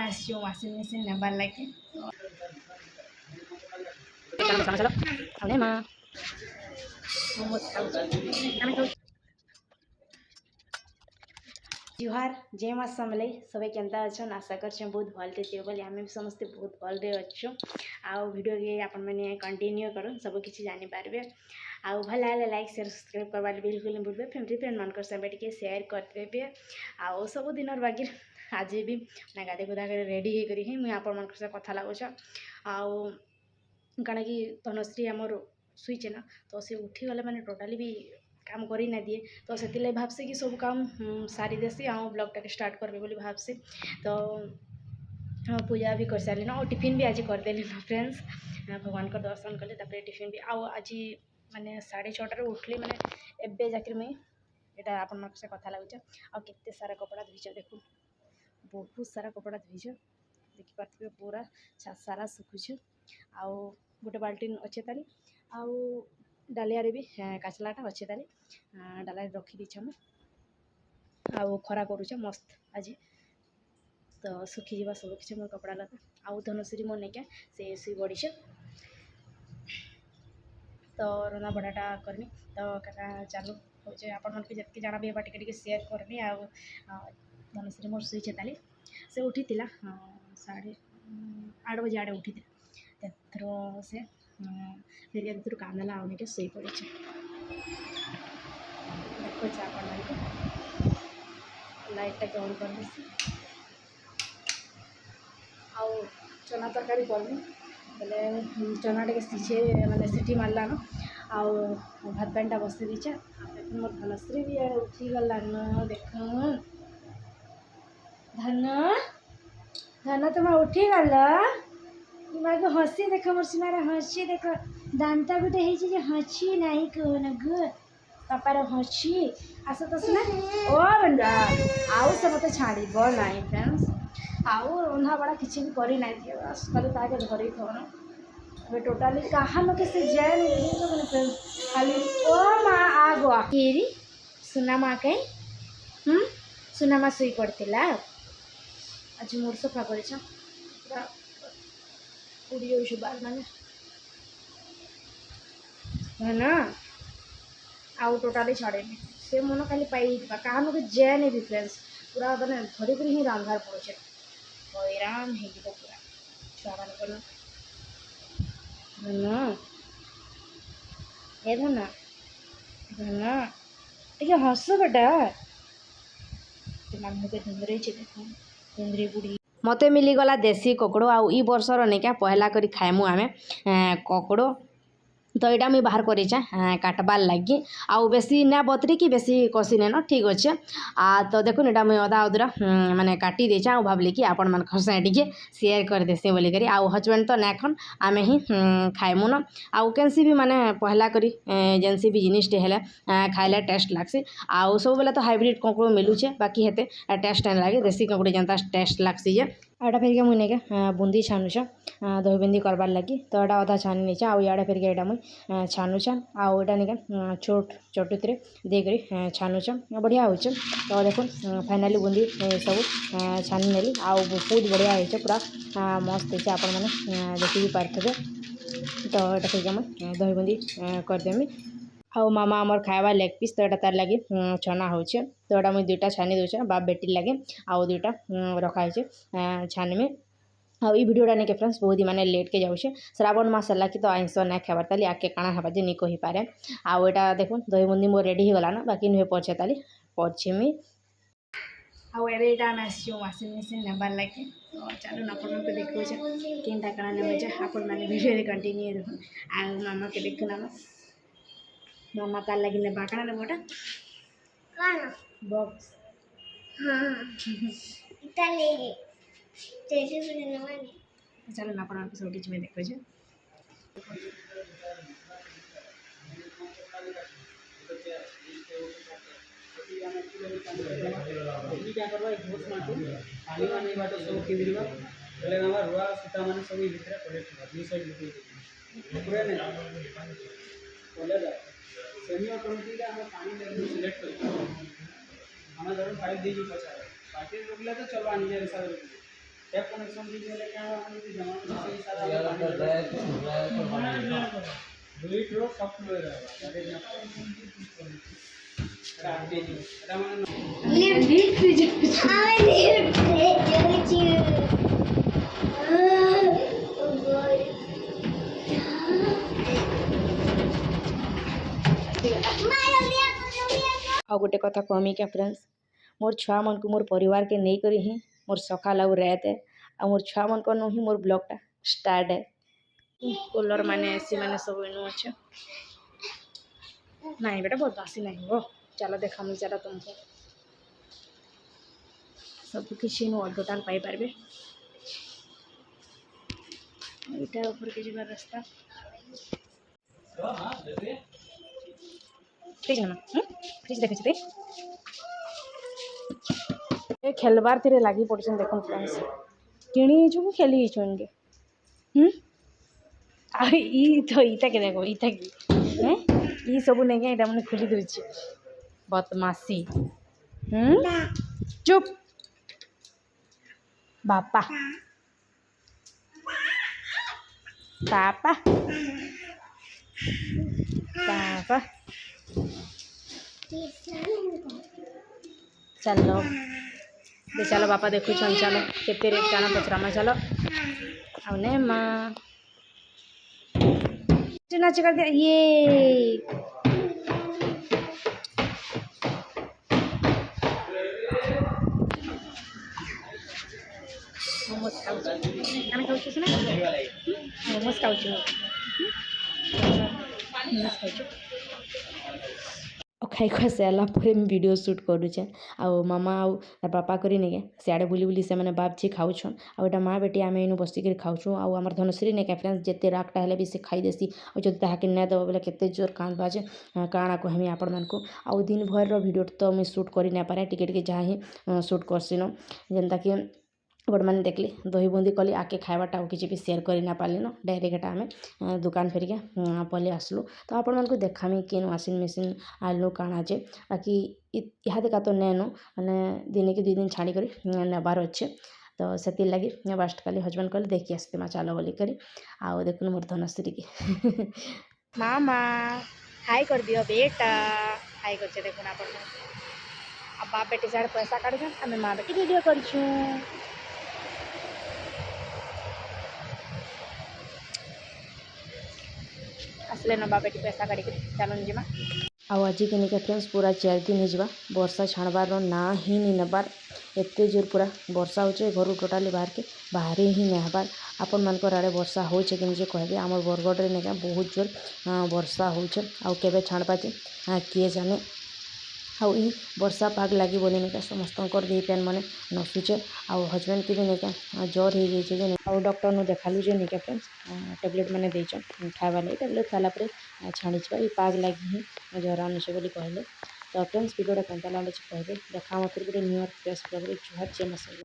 आसो washing machine नेबार लगे जुहार जय माँ समले सबे केन्ता अच्छन आशा कर बहुत भलते थे बोली आम भी समस्ते बहुत भलरे अच्छु आउ वीडियो के आपण मैंने कंटिन्यू करूँ सब किसी जानीपारे आउ भल लगे लाइक शेयर सब्सक्राइब करवार बिल्कुल नहीं भूलबे फैमिली फ्रेंड मान सब टे शेयर करदेवे आउ सब दिन बाकी आज भी मैं गाधे गुधा कर रेडी होकर ही मुझे आपण मान कथा लगुच आउ कण कि धनश्री आमर शुईचे ना तो सी उठी गले मैंने टोटाली भी काम करी ना दिए तो से भावसी कि सब काम सारी देसी आउ ब्लॉगटा स्टार्ट करबे बोली भावसी तो पूजा भी कर सारे ना और टिफिन भी आज करदेली ना फ्रेंड्स भगवान का दर्शन कले टिफिन भी आउ आज माने 6:30 उठली माने एबे जाकर मुई एटा आपन मन से कथा लगुच आ केते सारा कपड़ा धोइछ देखु बहुत सारा कपड़ा धोइछ देखि पारथिबे पूरा सारा सुखुछ आउ गोटे बाल्टी अच्छे ताली आउ डालिया भी काचलाटा अच्छे ताली डाला रखी दीछ आउ खरा करुछ मस्त आज तो सुखी जावा सब किसी मोर कपड़ा लता आउ धनश्री मोर नहीं क्या से शुई पड़ीछ तो रंधा बड़ाटा करनी तो क्या चालू हो आपण मन जितकी जाना भी टे शेयर करनी आउ धनश्री मोर शुईचे ताली से उठी 8:30 बजे आड़े उठी थर से फिर भर कांदला आने के शुई पड़ी देखो लाइट टा ऑन कर आउ चना तरकारी करनी बोले चना टे सीझे मैंने सीटी मारला न आउ भात पानी बसई दीचे देख मोर धनश्री भी उठी गला न देख धन धन तुम उठी गल मागे हसी देख मोर सीमार हसी देख दांता गोटे है हसी नहीं कहन ग पापार हसी आस तो सुना ओ बंदा आउ से मत छाड़ नहीं फ्रेंड्स आउ रंधा बड़ा किसी भी करी ना कल ताके धरी थोन अबे टोटाली कहा लोग से जाए नहीं फ्रेंड्स खाली ओ माँ आगो केरी सुना माँ कहीं सुना माँ शुई पड़ता आज मोर सफा कर उड़ी बाल मैंने है ना आउ टोटाली छाड़े से मन खाली पाई क्या लोग जाए नहीं भी फ्रेंड्स पूरा मैंने धरिक ही रांधार पड़े हैरान हो पूरा छुआ मान धन ए धन धन टे हस बेटा मामू के धुंधरे देख धुंधरी बुढ़ी मते मिलीगला देसी ककड़ो आउ ई वर्षर नहीं क्या पहला करी खाएमु आमे ककड़ो तो यहाँ मुझे बाहर कर काटबार लगी आउ बेसी ना बतरी कि बेसी कषि नेन ठीक अच्छे तो देखो यहाँ मुझे अदा अधूरा माने काटी देचे आ भाविली कि आपण मान टे शेयर कर देसी बोलिक आउ हजबैंड तो ना खन आमे ही खाएमु न आउ कैंसी भी माने पहला करी जेनसी भी जिनिसटे हेले खाइले टेस्ट लागसी आउ सब बेले तो हाइब्रिड ककड़ो मिलूचे बाकी हेते टेस्ट नहीं लगे देसी ककड़ी जनता टेस्ट लागसी जे आटा फिर मुझे नहीं बुंदी छानुछ दही बुंदी करबार लगी तो यहाँ अधा छानी नहीं आउ इे फिर यहाँ मुझे छानुछन आउ यहाँ नहीं छोट चटुती देकर छानुछन बढ़िया हो तो देखो फाइनाली बुंदी सब छानी नेली आउ बहुत बढ़िया हो पूरा मस्त हो आपण मैंने देखी पारे तो यहाँ फिर मुझे दही बुंदी करदेमी आउ मामा आमर खावा लेग पीस तो यहाँ तार लगे छना हो तो यहाँ मुझे 2टा छानी दूचे बाप बेटी लगे आउ 2टा रखाई छानी में आउ ई वीडियोटा नहीं फ्रेंड्स बहुत ही माने लेट के जाऊे श्रावण मास है कि तो आइंस ना खाबार ताली आके काଣା हवा जे नहीं कही पारे आउ एटा देखो दही बुंदी मोर रेडी हो गला ना बाकी नुहे पछे ताली पछिमी आउ एबे एटा हम आसो वाशिंग मशीन नेबार लगे तो चलो आपन को देखो केनटा काଣା नेबे जे आपन माने वीडियो रे कंटिन्यू रहन आ मामा के देखना मामा का लगी नेबा काଣା नेबोटा काना बॉक्स हां इटा ले चलो ना अपन सब किछ में देखो जे क्या करबा घोष माटो पानी माने बाटो सब के दिलबा पहले ना रुआ सीता माने सब ई भीतर कलेक्ट कर दी साइड लिखी पूरा ने बोले जा सेमी कमिटी का हम पानी लेवल सिलेक्ट कर हम जरूर फाइल दी जो पछा पार्टी रोकला तो चलवा नहीं हिसाब ଆଉ ଗୋଟେ କଥା କହମି क्या फ्रेंड्स मोर छुआ मन को मोर परिवार के नहीं करी ही मोर सकाल आउ रात है आ मोर छुआ मन को नु ही मोर ब्लॉगटा स्टार्ट है कूलर माने एसी माने सब इनु अच्छे नहीं बेटा बहुत बासी नहीं हो चलो देखा मुझे चलो तुमको सब किसी नु टोटाल पाई पारबे इटा ऊपर के जीवा रास्ता फ्रिज ना फ्रिज देखे छते ए खेलबार थिरे लागी पड़छन देखन फ्रेंड्स किणी छु खेली छु इनके आ ई तो इता के देखो इता की हैं ई सब नहीं के इटा मन खुली दउची बदमाशी चुप बापा पापा पापा चलो दे चलो बापा देखो चलो केते रेट काना पचरामा चलो आउने माँ नाच कर दिया ये मोमोज खाऊ आम खाऊ ना मोमोज खाऊ मोमोज खाऊ खाई खुआ सारा पर वीडियो शूट करुचे आउ मामा आउ बापा करी नहीं सियाड़े बुली बुली से मैंने बाप जी खाऊन आउटा माँ बेटी आम इन बसिक खाऊँ आउ आम धनश्री नहीं फ्रेंड्स जिते रागटा है भी से खाई देसी और जब ताकि नहीं दब बोले केते जोर कांद बाजे काଣା कहमी आपण मानक आउ दिन भर वीडियो तो मुझे शूट कर नहीं पारे टिके जहाँ ही शूट करसीन जेनता कि बड़ मैंने देखली दही बुंदी कली आके खावाटा किसी भी सेयार कर ना पार्लिन डायरेक्ट आम दुकान फेरिके पलि आसलु तो आपण मानक देखामी कि वाशिंग मेसीन आनलु काଣା जे बाकी इहादे का तो नैनु मैंने दिन के 2 दिन छाड़ी कर नेबार अच्छे तो से लगी बास्ट काली हजबैंड कहले देखी आसते माँ चलो बोली करी आउ देखुन मोर धनश्री की मामा हाई कर दियो बेटा हाई कर देखुन आप बाप बेटी साढ़े पैसा काढ़ आम माँ बेटी वीडियो करछू आसले नबा बेटी पैसा काढ़ी चलन जीमा आउ आज के निके फ्रेंड्स पूरा 4 दिन हो वर्षा छाणबार ना ही नहीं नबार एत जोर पूरा वर्षा हो घर टोटाली बाहर के बाहर ही नहीं हबार आपण मानकर आड़े वर्षा हो कि मुझे कहबे आम बरगढ़ में बहुत जोर वर्षा हो केबे छाणबा किए जाने आउ ई वर्षा पाग लगी बोली नहीं समस्त दी पेन मैंने नसुचे आउ हजबैंड की भी नहीं ज्वर हो जाए आउ डॉक्टर नु देखालु जे नहीं फ्रेंड्स टैबलेट मैंने देचन खावा लगे टैबलेट खाला छाड़ी पाग लगी ही ज्वर आनुचे बोली कहले तो फ्रेंड्स वीडियोटा केनता लगे कहबे देखा फिर गोटे न्यू फ्रेश जुहार जय मां।